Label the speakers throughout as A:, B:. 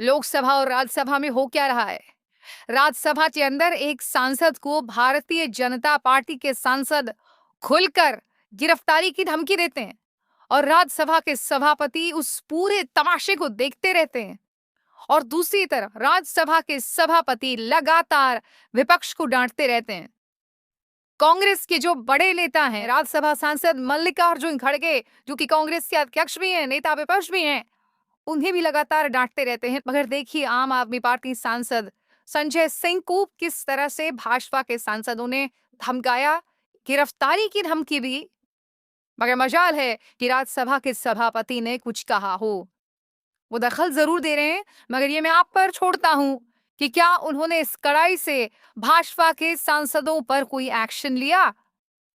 A: लोकसभा और राज्यसभा में हो क्या रहा है? राज्यसभा के अंदर एक सांसद को भारतीय जनता पार्टी के सांसद खुलकर गिरफ्तारी की धमकी देते हैं और राज्यसभा के सभापति उस पूरे तमाशे को देखते रहते हैं। और दूसरी तरफ राज्यसभा के सभापति लगातार विपक्ष को डांटते रहते हैं। कांग्रेस के जो बड़े नेता हैं, राज्यसभा सांसद मल्लिकार्जुन खड़गे, जो कि कांग्रेस के अध्यक्ष भी हैं, नेता विपक्ष भी हैं, उन्हें भी लगातार डांटते रहते हैं। मगर देखिए आम आदमी पार्टी सांसद संजय सिंह को किस तरह से भाजपा के सांसदों ने धमकाया, गिरफ्तारी की धमकी दी। मगर मजाल है कि राज्यसभा के सभापति ने कुछ कहा हो। वो दखल जरूर दे रहे हैं, मगर ये मैं आप पर छोड़ता हूं कि क्या उन्होंने इस कड़ाई से भाजपा के सांसदों पर कोई एक्शन लिया।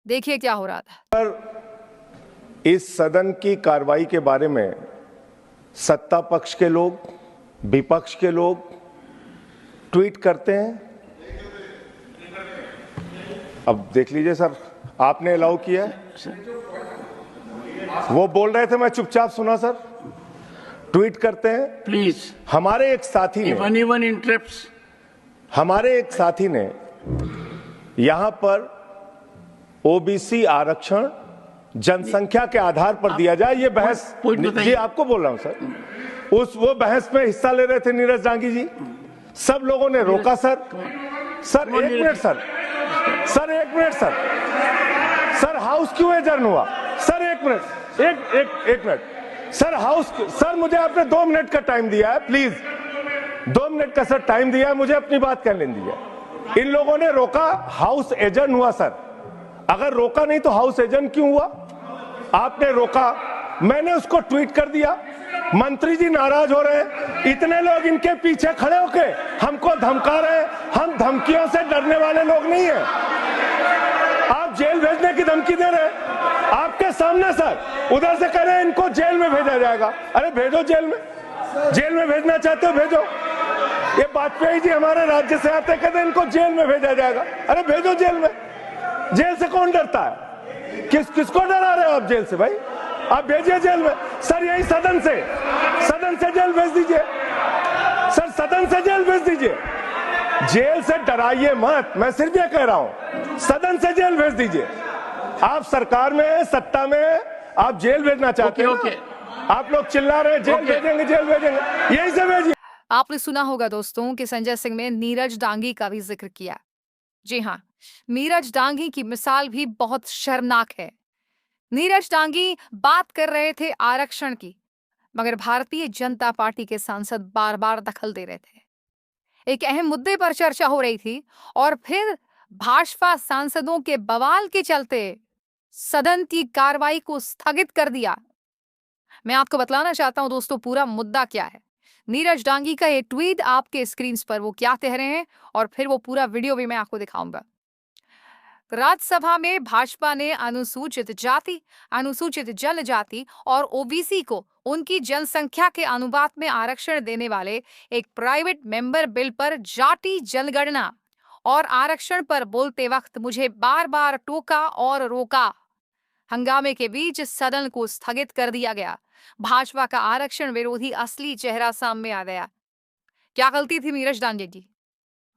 A: देखिए क्या हो रहा था।
B: इस सदन की कार्रवाई के बारे में सत्ता पक्ष के लोग, विपक्ष के लोग ट्वीट करते हैं। अब देख लीजिए सर, आपने अलाउ किया है। वो बोल रहे थे, मैं चुपचाप सुना सर। ट्वीट करते हैं।
C: प्लीज,
B: हमारे एक साथी ने यहां पर ओबीसी आरक्षण जनसंख्या के आधार पर दिया जाए, ये बहस जी आपको बोल रहा हूं सर। वो बहस में हिस्सा ले रहे थे नीरज डांगी जी, सब लोगों ने रोका सर। एक मिनट सर, हाउस क्यों एडजर्न हुआ सर? एक मिनट सर, सर मुझे आपने 2 मिनट का टाइम दिया है, प्लीज 2 मिनट का सर टाइम दिया है, मुझे अपनी बात कर लेने दीजिए। इन लोगों ने रोका, हाउस एडजर्न हुआ सर। अगर रोका नहीं तो हाउस एडजर्न क्यों हुआ? आपने रोका, मैंने उसको ट्वीट कर दिया। मंत्री जी नाराज हो रहे हैं, इतने लोग इनके पीछे खड़े होके हमको धमका रहे हैं। हम धमकियों से डरने वाले लोग नहीं हैं। आप जेल भेजने की धमकी दे रहे हैं आपके सामने सर, उधर से कह रहे हैं इनको जेल में भेजा जाएगा। अरे भेजो जेल में भेजना चाहते हो भेजो। ये वाजपेयी जी हमारे राज्य से आते, कहते इनको जेल में भेजा जाएगा। अरे भेजो जेल में। जेल से कौन डरता है? किसको डरा रहे हो आप जेल से भाई? आप भेजिए जेल में सर। यही सदन से जेल भेज दीजिए सर, सदन से जेल भेज दीजिए। जेल से डराइए मत, मैं सिर्फ ये कह रहा हूं, सदन से जेल भेज दीजिए। आप सरकार में, सत्ता में, आप जेल भेजना चाहते हैं। आप लोग चिल्ला रहे हैं जेल भेजेंगे, यही से भेजिए।
A: आपने सुना होगा दोस्तों कि संजय सिंह ने नीरज डांगी का भी जिक्र किया। जी हाँ, नीरज डांगी की मिसाल भी बहुत शर्मनाक है। नीरज डांगी बात कर रहे थे आरक्षण की, मगर भारतीय जनता पार्टी के सांसद बार बार दखल दे रहे थे। एक अहम मुद्दे पर चर्चा हो रही थी और फिर भाजपा सांसदों के बवाल के चलते सदन की कार्रवाई को स्थगित कर दिया। मैं आपको बतलाना चाहता हूं दोस्तों पूरा मुद्दा क्या है। नीरज डांगी का ये ट्वीट आपके स्क्रीन पर वो क्या कह रहे हैं और फिर वो पूरा वीडियो भी मैं आपको दिखाऊंगा। राज्यसभा में भाजपा ने अनुसूचित जाति, अनुसूचित जनजाति और ओबीसी को उनकी जनसंख्या के अनुपात में आरक्षण देने वाले एक प्राइवेट मेंबर बिल पर जाति जनगणना और आरक्षण पर बोलते वक्त मुझे बार बार टोका और रोका। हंगामे के बीच सदन को स्थगित कर दिया गया। भाजपा का आरक्षण विरोधी असली चेहरा सामने आ गया। क्या गलती थी नीरज डांगी जी?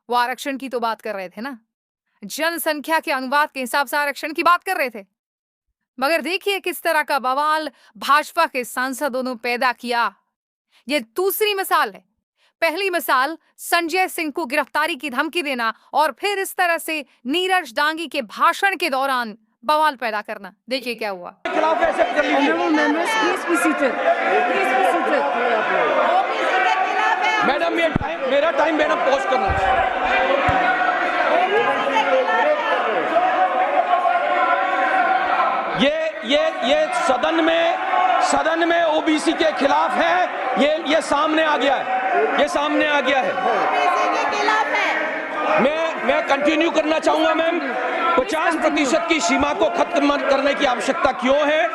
A: वो आरक्षण की तो बात कर रहे थे ना, जनसंख्या के अनुपात के हिसाब से आरक्षण की बात कर रहे थे। मगर देखिए किस तरह का बवाल भाजपा के सांसदों ने पैदा किया। ये दूसरी मिसाल है। पहली मिसाल संजय सिंह को गिरफ्तारी की धमकी देना और फिर इस तरह से नीरज डांगी के भाषण के दौरान बवाल पैदा करना। देखिए क्या हुआ।
C: मैडम मेरा टाइम मैडम पॉज करना। ये सदन में ओबीसी के खिलाफ है। ये सामने आ गया है। मैं कंटिन्यू करना चाहूंगा मैम। 50% की सीमा को खत्म करने की आवश्यकता क्यों है?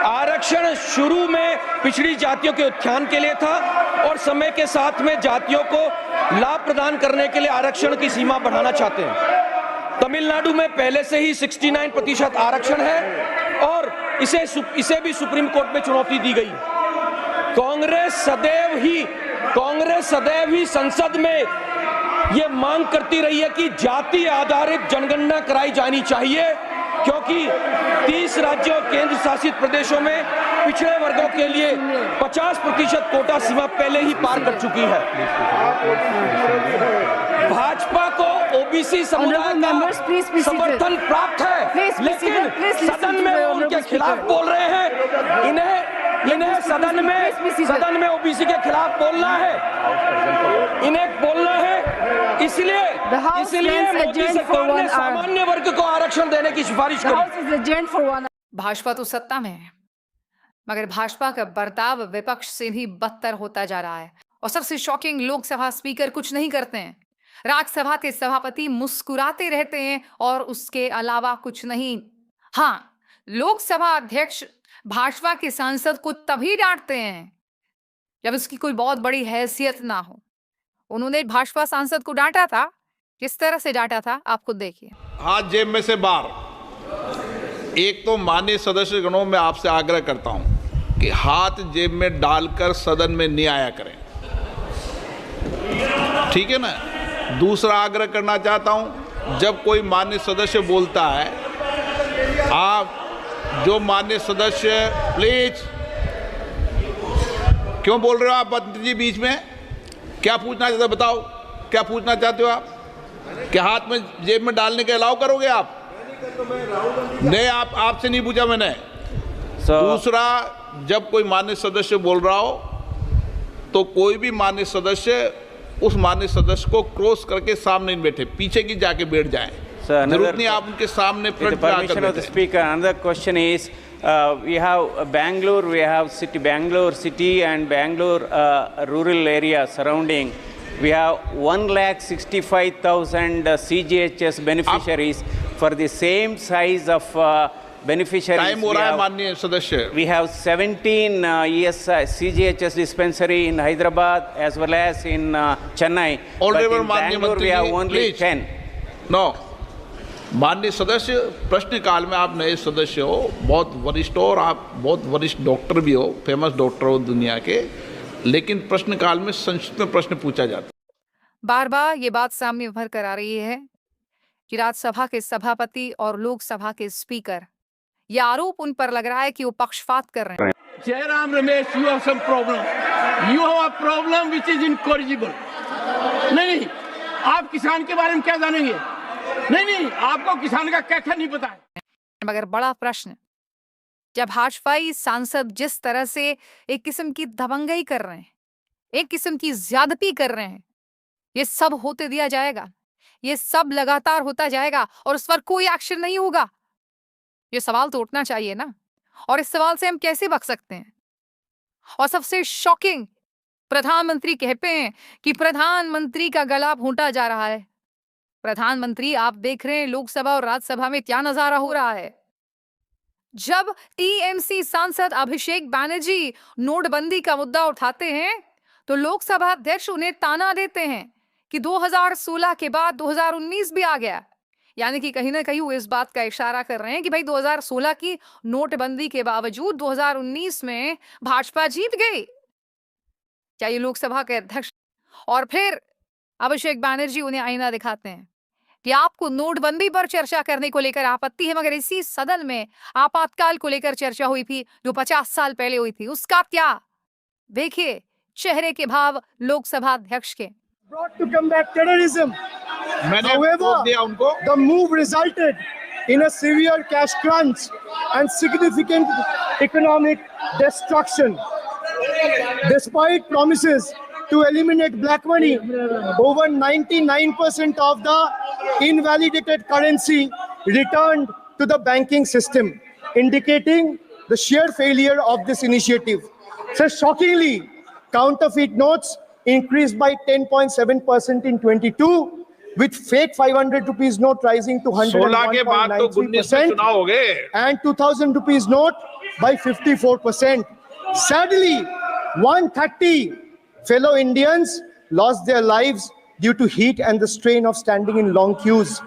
C: आरक्षण शुरू में पिछड़ी जातियों के उत्थान के लिए था और समय के साथ में जातियों को लाभ प्रदान करने के लिए आरक्षण की सीमा बढ़ाना चाहते हैं। तमिलनाडु में पहले से ही 69% आरक्षण है और इसे भी सुप्रीम कोर्ट में चुनौती दी गई। कांग्रेस कांग्रेस सदैव ही संसद में ये मांग करती रही है कि जाति आधारित जनगणना कराई जानी चाहिए, क्योंकि 30 राज्यों और केंद्र शासित प्रदेशों में पिछड़े वर्गों के लिए 50% कोटा सीमा पहले ही पार कर चुकी है। भाजपा को ओबीसी समुदाय का समर्थन प्राप्त है, लेकिन सदन में वो उनके खिलाफ बोल रहे हैं। इन्हें सदन में ओबीसी के खिलाफ बोलना है, इन्हें बोलना है। इसलिए मोदी सरकार ने सामान्य वर्ग को आरक्षण देने की सिफारिश की।
A: भाजपा तो सत्ता में है, मगर भाजपा का बर्ताव विपक्ष से भी बदतर होता जा रहा है। और सबसे शॉकिंग, लोकसभा स्पीकर कुछ नहीं करते हैं, राज्यसभा के सभापति मुस्कुराते रहते हैं और उसके अलावा कुछ नहीं। हाँ, लोकसभा अध्यक्ष भाजपा के सांसद को तभी डांटते हैं जब उसकी कोई बहुत बड़ी हैसियत ना हो। उन्होंने भाजपा सांसद को डांटा था, किस तरह से डांटा था आप खुद देखिए।
D: हाथ जेब में से बाहर। एक तो माननीय सदस्य गणों में आपसे आग्रह करता हूं कि हाथ जेब में डालकर सदन में नहीं आया करें, ठीक है ना। दूसरा आग्रह करना चाहता हूं, जब कोई माननीय सदस्य बोलता है, आप जो माननीय सदस्य, प्लीज, क्यों बोल रहे हो आप मंत्री जी बीच में? क्या पूछना चाहते हो बताओ, क्या पूछना चाहते हो आप? क्या हाथ में जेब में डालने के अलाउ करोगे आप? नहीं, आपसे नहीं पूछा मैंने। दूसरा, जब कोई माननीय सदस्य बोल रहा हो तो कोई भी माननीय सदस्य उस माननीय सदस्य को क्रॉस करके सामने नहीं बैठे, पीछे की जाके बैठ जाए। जरूरत नहीं आप उनके सामने
E: permission of the speaker. Another question is, we have Bangalore, we have Bangalore city and Bangalore rural area surrounding. We have 1,65,000 CGHS beneficiaries for the same size of beneficiaries.
D: Time हो रहा है माननीय सदस्य।
E: We have 17 CGHS dispensary in Hyderabad as well as in Chennai. But in Bangalore we have only 10.
D: No. माननीय सदस्य, प्रश्नकाल में आप नए सदस्य हो, बहुत वरिष्ठ हो और आप बहुत वरिष्ठ डॉक्टर भी हो, फेमस डॉक्टर हो दुनिया के, लेकिन प्रश्नकाल में संक्षिप्त में प्रश्न पूछा जाता।
A: बार बार ये बात सामने उभर कर आ रही है कि राज्यसभा के सभापति और लोकसभा के स्पीकर, ये आरोप उन पर लग रहा है कि वो पक्षपात कर रहे हैं।
F: Jairam Ramesh, you have some problem. You have a problem which is incorrigible. नहीं, आप किसान के बारे में क्या जानेंगे? नहीं, आपको किसान का क्या नहीं पता है।
A: मगर बड़ा प्रश्न, जब भाजपाई सांसद जिस तरह से एक किस्म की दबंगई कर रहे हैं, एक किस्म की ज्यादती कर रहे हैं, ये सब होते दिया जाएगा, ये सब लगातार होता जाएगा और उस पर कोई एक्शन नहीं होगा? ये सवाल तो उठना चाहिए ना। और इस सवाल से हम कैसे बच सकते हैं? और सबसे शॉकिंग, प्रधानमंत्री कहते हैं कि प्रधानमंत्री का गला घोंटा जा रहा है। प्रधानमंत्री, आप देख रहे हैं लोकसभा और राज्यसभा में क्या नजारा हो रहा है। जब टीएमसी सांसद अभिषेक बैनर्जी नोटबंदी का मुद्दा उठाते हैं तो लोकसभा अध्यक्ष उन्हें ताना देते हैं कि 2016 के बाद 2019 भी आ गया। यानी कि कहीं ना कहीं वो इस बात का इशारा कर रहे हैं कि भाई 2016 की नोटबंदी के बावजूद 2019 में भाजपा जीत गई। क्या ये लोकसभा के अध्यक्ष? और फिर अभिषेक बैनर्जी उन्हें आईना दिखाते हैं कि आपको नोटबंदी पर चर्चा करने को लेकर आपत्ति है, मगर इसी सदन में आपातकाल को लेकर चर्चा हुई थी जो 50 साल पहले हुई थी, उसका क्या? देखिए चेहरे के भाव लोकसभा अध्यक्ष के।
G: To combat terrorism. However, the move resulted in a severe cash crunch and significant economic destruction. Despite promises to eliminate black money, over 99% of the invalidated currency returned to the banking system, indicating the sheer failure of this initiative. So shockingly, counterfeit notes increased by 10.7% in 22, with fake 500 rupees note rising to 101.93% and 2000 rupees note by 54%. Sadly, 130 fellow Indians lost their lives due to heat and the strain of standing in long queues,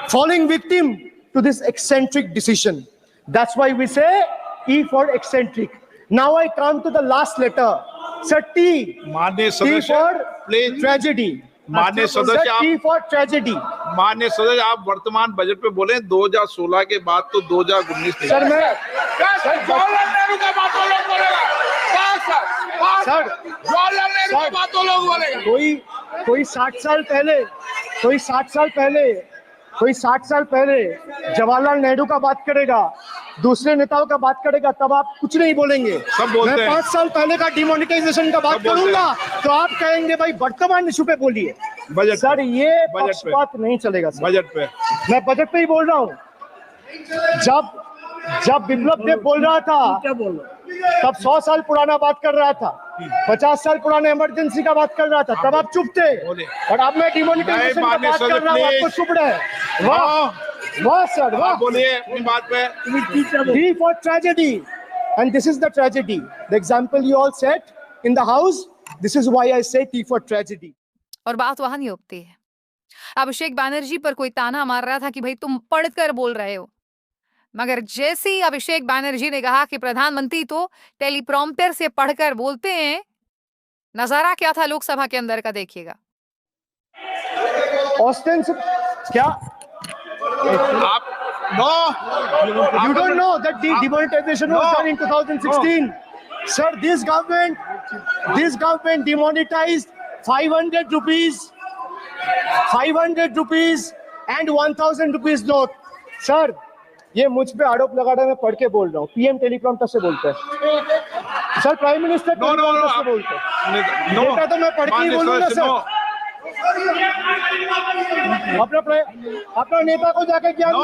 G: falling victim to this eccentric decision. That's why we say E for eccentric. Now I come to the last letter, Sir, T.
D: माननीय
G: T
D: सदस्य
G: for
D: please
G: tragedy.
D: माननीय
G: Sir,
D: सदस्य
G: T for tragedy.
D: माननीय सदस्य आप वर्तमान budget पे बोले 2016 के बाद तो 2019
G: सर मैं
F: जवाहरलाल नेहरू का बात वो लोग बोलेगा बस
G: सर
F: जवाहरलाल नेहरू का बात वो लोग बोलेगा
G: कोई 60 साल पहले कोई 60 साल पहले जवाहरलाल नेहरू का बात करेगा, दूसरे नेताओं का बात करेगा, तब आप कुछ नहीं बोलेंगे।
D: सब बोलते
G: मैं
D: हैं।
G: 5 साल पहले का डिमोनेटाइजेशन का बात
D: सब बोलते
G: करूंगा तो आप कहेंगे भाई वर्तमान इशू पे बोलिए।
D: बजट
G: सर
D: पे।
G: ये
D: बजट पे।
G: पक्षपात नहीं चलेगा सर।
D: बजट पे
G: मैं बजट पे ही बोल रहा हूँ। जब बिप्लब देव बोल रहा था तब 100 साल पुराना बात कर रहा था, 50 साल पुराने इमरजेंसी का बात कर रहा था, तब आप चुप थे।
D: बोले।
G: और अब मैं डिमोनेटाइजेशन का
D: माननीय
G: बात कर
D: सदस्य,
G: रहा हूँ, आपको
D: प्लीज।
G: चुप रहे। वाह सर, वाह।
D: आप बोलिए अपनी बात पे
G: D for tragedy, and this is the tragedy. The example you all set in the house. This is why I say T for tragedy.
A: और बात वहां नहीं उगती है। अभिषेक बैनर्जी पर कोई ताना मार रहा था कि भाई तुम पढ़कर बोल रहे हो, मगर जैसे ही अभिषेक बैनर्जी ने कहा कि प्रधानमंत्री तो टेलीप्रॉम्प्टर से पढ़कर बोलते हैं, नजारा क्या था लोकसभा के अंदर का देखिएगा।
G: Austin से क्या?
D: आप
G: You don't know that the demonetization was done in 2016. Sir, this government demonetized 500 rupees and 1000 rupees note. Sir, ये मुझ पे आरोप लगा रहा है, मैं पढ़ के बोल रहा हूँ। पीएम टेलीप्रॉम्प्टर से बोलते हैं सर, प्राइम मिनिस्टर टेलीप्रॉम्प्टर से बोलते हैं। नेता तो मैं पढ़ के ही बोलूंगा सर। अपना नेता को जाके ज्ञान दो।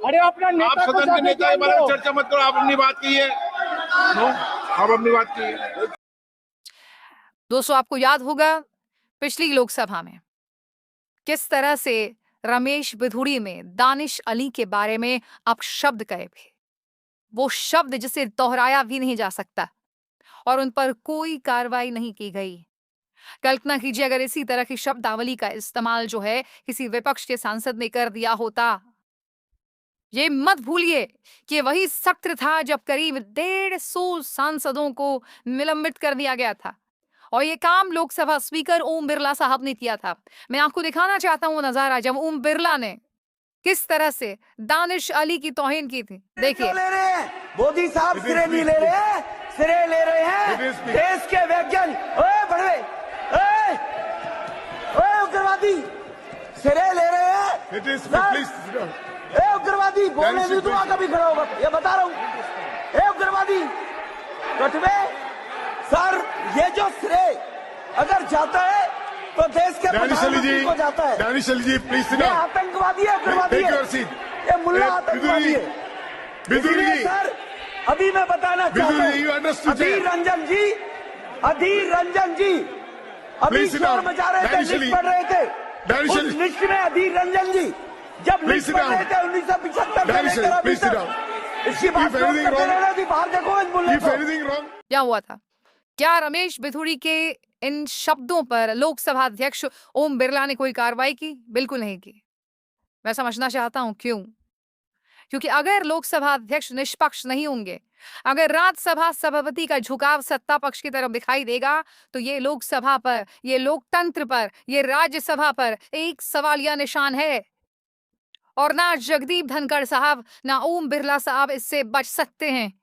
G: अरे अपना
D: आप
G: नेता को
D: सदन के
G: जाके
D: नेता के
G: ज्ञान
D: बारे में
G: दो।
D: चर्चा मत करो, आप अपनी बात कीजिए। आप अपनी बात कीजिए।
A: दोस्तों, आपको याद होगा पिछली लोकसभा में किस तरह से रमेश बिधूड़ी में दानिश अली के बारे में अपशब्द कहे थे। वो शब्द जिसे दोहराया भी नहीं जा सकता और उन पर कोई कार्रवाई नहीं की गई। कल्पना कीजिए अगर इसी तरह की शब्दावली का इस्तेमाल जो है किसी विपक्ष के सांसद ने कर दिया होता। ये मत भूलिए कि वही सत्र था जब करीब 150 सांसदों को निलंबित कर दिया गया था और ये काम लोकसभा स्पीकर ओम बिरला साहब ने किया था। मैं आपको दिखाना चाहता हूँ नजारा जब ओम बिरला ने किस तरह से दानिश अली की तौहीन की थी। देखिए,
H: मोदी साहब सिरे नहीं ले रहे, सिरे ले रहे हैं देश के वैज्ञानिक। ओए बड़वे, ओए उग्रवादी, सिरे ले रहे हैं। ए उग्रवादी, बोलने नहीं दूंगा कभी खड़ा होगा, ये बता रहा हूँ। ए उग्रवादी कटवे सर, ये जो श्रेय अगर जाता है तो देश के प्रधानमंत्री को जाता है।
B: दानिश अली जी प्लीज
H: ये आतंकवादी है, उग्रवादी है, ये मुल्ला आतंकवादी है। इसलिए सर अभी मैं बताना चाहता हूँ, अधीर रंजन जी अभी शोर मचा रहे थे, लिस्ट पढ़ रहे थे। उस लिस्ट में अधीर रंजन जी जब लिस्ट पढ़ रहे थे 1975 से लेकर अभी तक, इसकी बात बाहर देखो इस मुल्ले को।
A: क्या हुआ था? क्या रमेश बिधूड़ी के इन शब्दों पर लोकसभा अध्यक्ष ओम बिरला ने कोई कार्रवाई की? बिल्कुल नहीं की। मैं समझना चाहता हूं क्यों। क्योंकि अगर लोकसभा अध्यक्ष निष्पक्ष नहीं होंगे, अगर राज्यसभा सभापति का झुकाव सत्ता पक्ष की तरफ दिखाई देगा, तो ये लोकसभा पर, ये लोकतंत्र पर, ये राज्यसभा पर एक सवालिया निशान है और ना जगदीप धनखड़ साहब ना ओम बिरला साहब इससे बच सकते हैं।